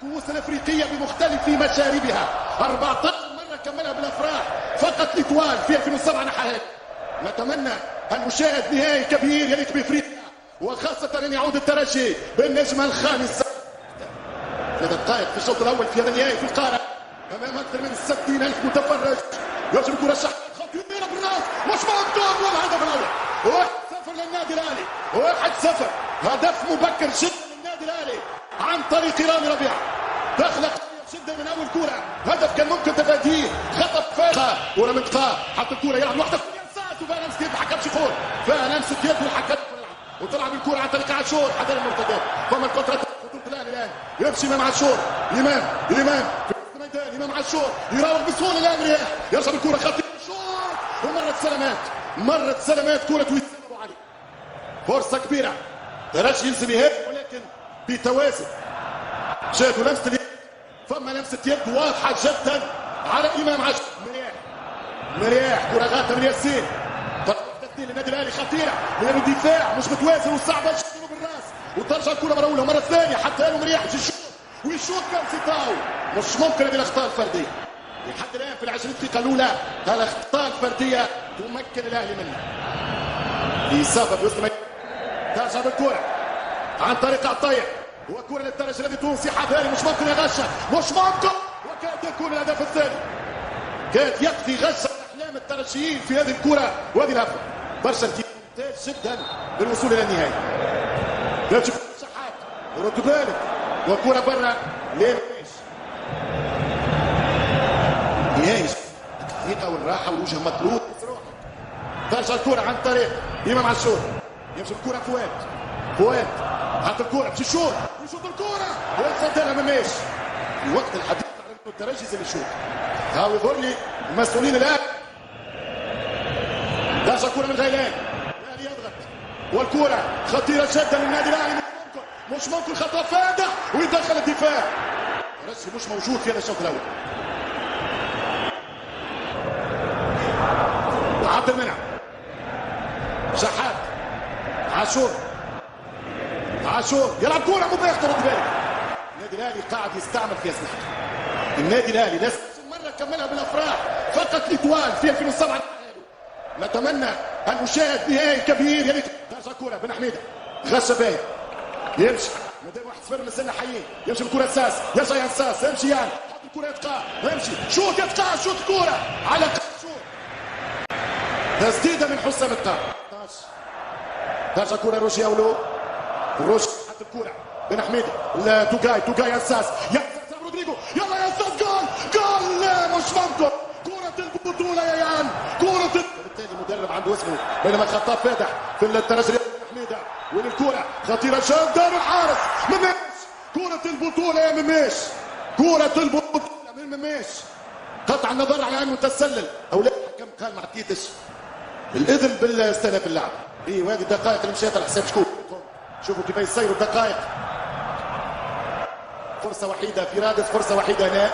الكؤوس الافريقيه بمختلف مشاربها 14 مره كملها بالافراح فقط لتوال في 2007 نحاها. نتمنى ان نشاهد نهائي كبير يليق بافريقيا وخاصه ان يعود الترجي بالنجمه الخامسه. 3 دقائق في الشوط الاول في هذا النهائي في القاره امام اكثر من 60,000 متفرج. يرجم الكره شحات خطيره بالراس مش مقدور والهدف الاول 1-0 للنادي الاهلي 1-0 هدف مبكر جدا للنادي الاهلي عن طريق رامي ربيعه. دخل جدا من اول كوره هدف كان ممكن تفاديه خطف فاخه كوره من قاع حط الكوره يلعب لوحده وفيها لمسه يد الحكم شيخون فيها لمسه يد والحكم وتلعب الكوره عن طريق عاشور حتى المرتدات ثم الكونترات خطوط الاهلي الان يمشي امام عاشور امام في الميدان امام عاشور يراوغ بسهوله الان يرجع الكوره خطيره شوط ومرت سلامات كوره ويسام ابو علي. فرصه كبيره ترجي ينزل يهاجم ولكن بتوازن شاهدوا لمسه اليد ثم لمسه يد واضحه جدا على امام عاشور مرياح كره غاته من ياسين تسديد للنادي الاهلي خطيره من الدفاع مش متوازن وصعبه جدا بالراس وترجع الكره مره اولى مره ثانيه حتى له مرياح ويشوط كان سيطاو مش ممكن هذه الاخطاء الفرديه لحد الان في ال20 دقيقه الاولى الاخطاء الفرديه تمكن الاهلي منها بسبب وسط ترجع بالكره عن طريق عطيه وكره للترجي الذي تونسي حذاري مش ممكن يغشها مش ممكن وكاد يكون الهدف الثاني كاد يكفي غش احلام الترجيين في هذه الكره وهذه الهفه برشا ممتاز جدا للوصول الى النهايه. يرجع شحات يرد بالك وكره برا ليش نهائي الدقيقه والراحه والوجه مطلوب ترجع الكره عن طريق امام عاشور يمشي الكره فؤاد حط الكره باش يشوط الكره ويتصدى مماش في وقت الحديث على الترجي زي الشوط هاو يظهر لي المسؤولين الان ترجع الكره من غيلان الاهلي يضغط والكره خطيره جدا للنادي الاهلي مش ممكن خطا فادح ويدخل الدفاع الترجي مش موجود في هذا الشوط الاول. عبد المنعم شحات عاشور يلعب كوره مباشره رد بالك النادي الاهلي قاعد يستعمل في اسلحته. النادي الاهلي لازم مره كملها بالافراح فقط لتوال في 2007 نتمنى ان نشاهد نهائي كبير يليق. ترجع كوره بن حميده غش باهي يمشي مدام 1-0 لسنا حيين يمشي بالكره اساس يرجع ينساس يمشي يعني حط الكره يتقاع يمشي شوط يتقاع شوط كوره على شوط تسديده من حسام الطاهر. ترجع كوره روشي اولو حط الكوره بن حميده توجاي اساس رودريجو يلا يا اساس جول لا مش ممكن كره البطوله يا يان بالتالي المدرب عنده اسمه بينما الخطاب فاتح في الترجي بن حميده وين الكره خطيره جدا الحارس مماش كره البطوله يا مماش كره البطوله من مماش قطع النظر على انه تسلل او لا الحكم قال ما عطيتش الاذن باستئناف اللعب. وهذه الدقائق اللي مشيت على حساب شكون شوفوا كيف يصيروا الدقائق. فرصه وحيده في رادس فرصه وحيده هنا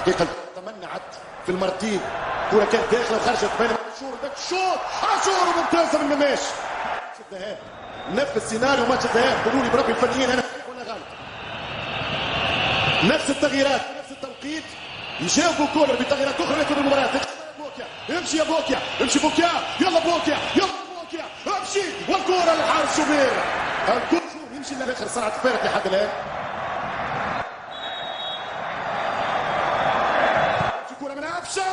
دقيقه تمنعت في المرتين كره كانت داخله وخرجت بينما عاشور ممتازه من مماش الذهاب نفس السيناريو ماتش الذهاب قولوا لي بربي الفنيين انا ولا غلط نفس التغييرات نفس التوقيت يجاوبوا كولر بتغييرات اخرى ياخذ المباراه. امشي يا بوكيا امشي بوكيا يلا بوكيا امشي والكره للحارس شوبير الكره يمشي للاخر صنعت فارق لحد الان. كره من ابشا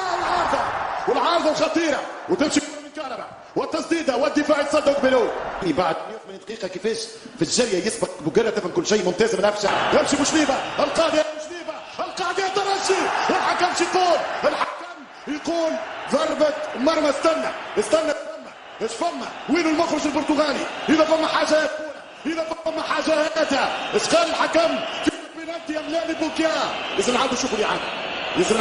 والعارضه الخطيره وتمشي كره من كهرباء والتسديده والدفاع يتصدى وقبلوه بعد 180 دقيقه كيفاش في الجريه يسبق بقرة من كل شيء ممتاز من ابشا يمشي بوشليبه القاضي يا ترجي الحكم شيطان الحكم يقول ضربه مرمى استنى ايش فما وين المخرج البرتغالي اذا فما حاجه ايش قال الحكم في بينالتي املاني بوكيا لازم نعاودوا نشوفوا اللي عاد لازم